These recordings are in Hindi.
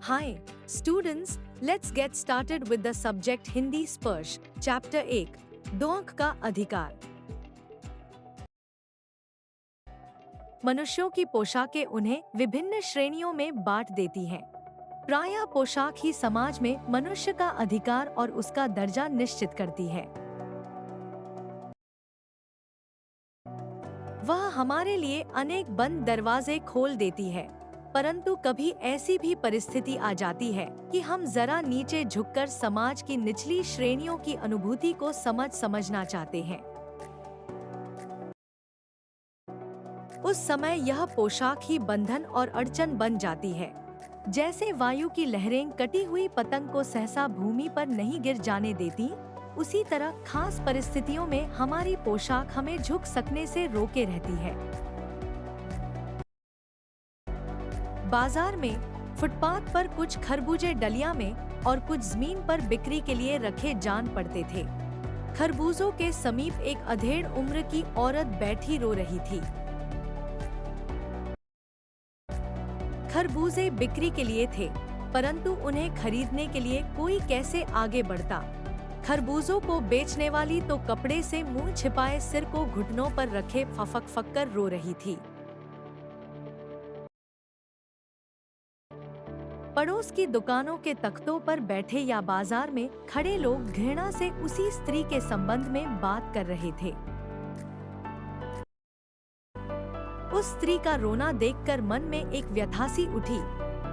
Hi, students, let's get started with the subject Hindi स्पर्श, चैप्टर 1, दो अंक का अधिकार। मनुष्यों की पोशाकें उन्हें विभिन्न श्रेणियों में बांट देती हैं। प्रायः पोशाक ही समाज में मनुष्य का अधिकार और उसका दर्जा निश्चित करती है। वह हमारे लिए अनेक बंद दरवाजे खोल देती है, परंतु कभी ऐसी भी परिस्थिति आ जाती है कि हम जरा नीचे झुककर समाज की निचली श्रेणियों की अनुभूति को समझना चाहते हैं। उस समय यह पोशाक ही बंधन और अड़चन बन जाती है। जैसे वायु की लहरें कटी हुई पतंग को सहसा भूमि पर नहीं गिर जाने देती, उसी तरह खास परिस्थितियों में हमारी पोशाक हमें झुक सकने से रोके रहती है। बाजार में फुटपाथ पर कुछ खरबूजे डलिया में और कुछ जमीन पर बिक्री के लिए रखे जान पड़ते थे। खरबूजों के समीप एक अधेड़ उम्र की औरत बैठी रो रही थी। खरबूजे बिक्री के लिए थे, परंतु उन्हें खरीदने के लिए कोई कैसे आगे बढ़ता। खरबूजों को बेचने वाली तो कपड़े से मुंह छिपाए सिर को घुटनों पर रखे फफक कर रो रही थी। पड़ोस की दुकानों के तख्तों पर बैठे या बाजार में खड़े लोग घृणा से उसी स्त्री के संबंध में बात कर रहे थे। उस स्त्री का रोना देखकर मन में एक व्यथा सी उठी,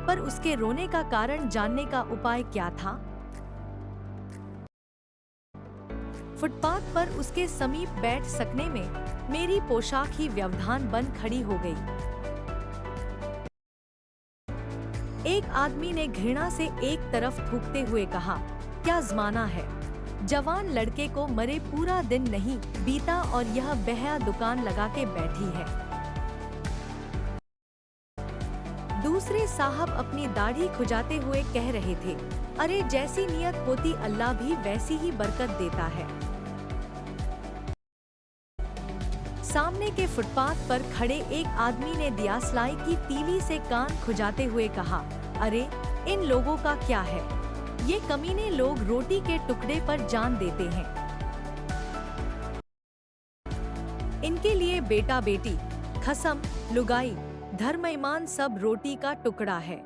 पर उसके रोने का कारण जानने का उपाय क्या था? फुटपाथ पर उसके समीप बैठ सकने में मेरी पोशाक ही व्यवधान बन खड़ी हो गई। एक आदमी ने घृणा से एक तरफ थूकते हुए कहा, क्या ज़माना है। जवान लड़के को मरे पूरा दिन नहीं बीता और यह बेहया दुकान लगा के बैठी है। दूसरे साहब अपनी दाढ़ी खुजाते हुए कह रहे थे, अरे जैसी नियत होती अल्लाह भी वैसी ही बरकत देता है। सामने के फुटपाथ पर खड़े एक आदमी ने दियासलाई की तीली से कान खुजाते हुए कहा, अरे इन लोगों का क्या है, ये कमीने लोग रोटी के टुकड़े पर जान देते हैं। इनके लिए बेटा बेटी, खसम, लुगाई, धर्म ईमान सब रोटी का टुकड़ा है।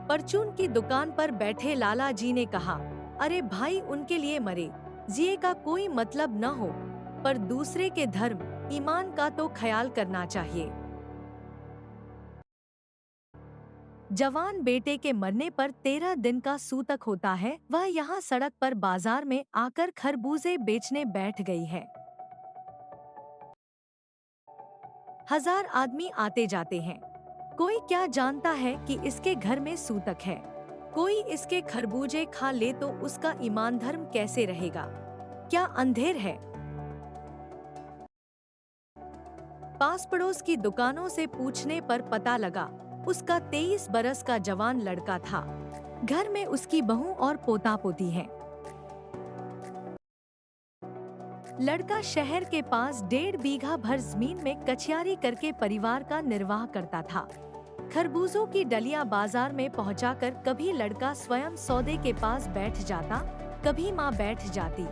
परचून की दुकान पर बैठे लाला जी ने कहा, अरे भाई उनके लिए मरे जिए का कोई मतलब न हो, पर दूसरे के धर्म ईमान का तो ख्याल करना चाहिए। जवान बेटे के मरने पर 13 दिन का सूतक होता है, वह यहाँ सड़क पर बाजार में आकर खरबूजे बेचने बैठ गई है। हजार आदमी आते जाते हैं। कोई क्या जानता है कि इसके घर में सूतक है। कोई इसके खरबूजे खा ले तो उसका ईमान धर्म कैसे रहेगा? क्या अंधेर है? पास पड़ोस की दुकानों से पूछने पर पता लगा उसका 23 बरस का जवान लड़का था। घर में उसकी बहू और पोता पोती है। लड़का शहर के पास 1.5 बीघा भर जमीन में कचियारी करके परिवार का निर्वाह करता था। खरबूजों की डलिया बाजार में पहुंचाकर कभी लड़का स्वयं सौदे के पास बैठ जाता, कभी माँ बैठ जाती।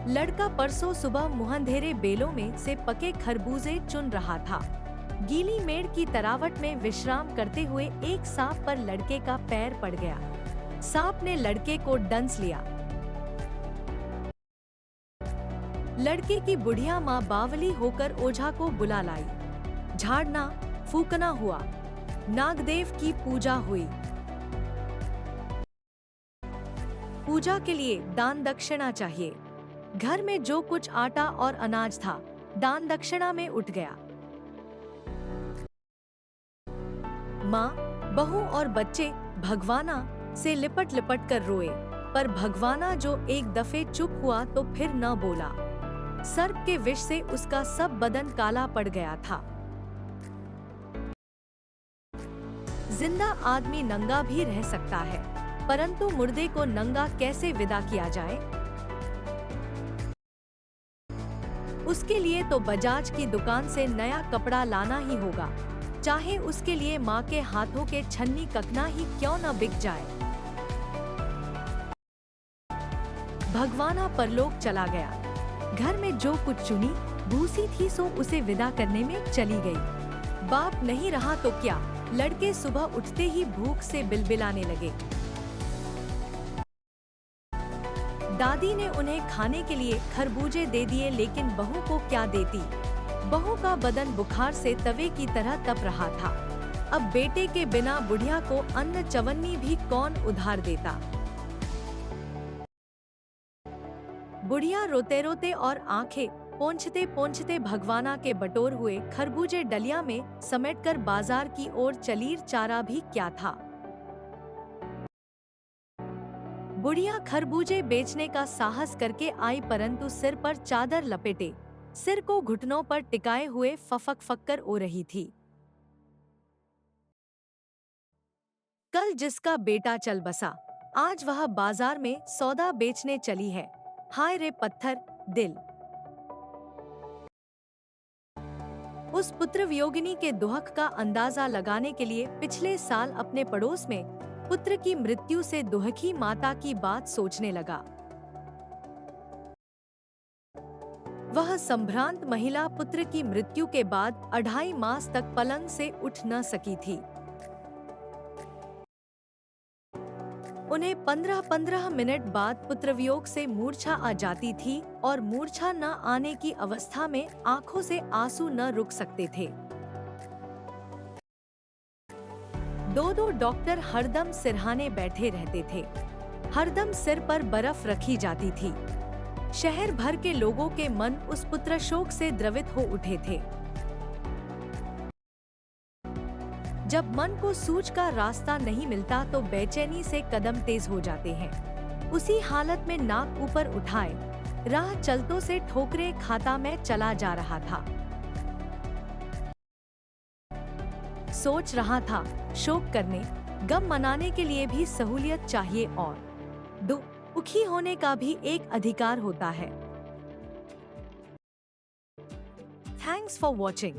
लड़का परसों सुबह मुहंधेरे बेलों में से पके खरबूजे चुन रहा था। गीली मेड़ की तरावट में विश्राम करते हुए एक सांप पर लड़के का पैर पड़ गया। सांप ने लड़के को डंस लिया। लड़के की बुढ़िया माँ बावली होकर ओझा को बुला लाई। झाड़ना फूकना हुआ, नागदेव की पूजा हुई। पूजा के लिए दान दक्षिणा चाहिए। घर में जो कुछ आटा और अनाज था दान दक्षिणा में उठ गया। माँ, बहू और बच्चे भगवाना से लिपट लिपट कर रोए, पर भगवाना जो एक दफे चुप हुआ तो फिर न बोला। सर्प के विष से उसका सब बदन काला पड़ गया था। जिंदा आदमी नंगा भी रह सकता है, परंतु मुर्दे को नंगा कैसे विदा किया जाए? उसके लिए तो बजाज की दुकान से नया कपड़ा लाना ही होगा, चाहे उसके लिए माँ के हाथों के छन्नी ककना ही क्यों न बिक जाए। भगवाना परलोक चला गया। घर में जो कुछ चुनी भूसी थी सो उसे विदा करने में चली गई। बाप नहीं रहा तो क्या, लड़के सुबह उठते ही भूख से बिलबिलाने लगे। दादी ने उन्हें खाने के लिए खरबूजे दे दिए, लेकिन बहू को क्या देती। बहू का बदन बुखार से तवे की तरह तप रहा था। अब बेटे के बिना बुढ़िया को अन्न चवन्नी भी कौन उधार देता। बुढ़िया रोते रोते और आंखें पोंछते पोंछते भगवाना के बटोर हुए खरबूजे डलिया में समेटकर बाजार की ओर चलीर। चारा भी क्या था। बुढ़िया खरबूजे बेचने का साहस करके आई, परंतु सिर पर चादर लपेटे, सिर को घुटनों पर टिकाए हुए फफक फक्कर ओ रही थी। कल जिसका बेटा चल बसा, आज वह बाजार में सौदा बेचने चली है। हाय रे पत्थर दिल। उस पुत्र वियोगिनी के दुहक का अंदाजा लगाने के लिए पिछले साल अपने पड़ोस में पुत्र की मृत्यु से दुहकी माता की बात सोचने लगा। वह संभ्रांत महिला पुत्र की मृत्यु के बाद 2.5 मास तक पलंग से उठ न सकी थी। उन्हें 15-15 मिनट बाद पुत्रवियोग से मूर्छा आ जाती थी और मूर्छा न आने की अवस्था में आंखों से आंसू न रुक सकते थे। 2-2 डॉक्टर हरदम सिरहाने बैठे रहते थे। हरदम सिर पर बर्फ रखी जाती थी। शहर भर के लोगों के मन उस पुत्र शोक से द्रवित हो उठे थे। जब मन को सूझ का रास्ता नहीं मिलता तो बेचैनी से कदम तेज हो जाते हैं। उसी हालत में नाक ऊपर उठाए राह चलतों से ठोकरे खाता मैं चला जा रहा था। सोच रहा था, शोक करने, गम मनाने के लिए भी सहूलियत चाहिए और दुखी होने का भी एक अधिकार होता है। Thanks for watching.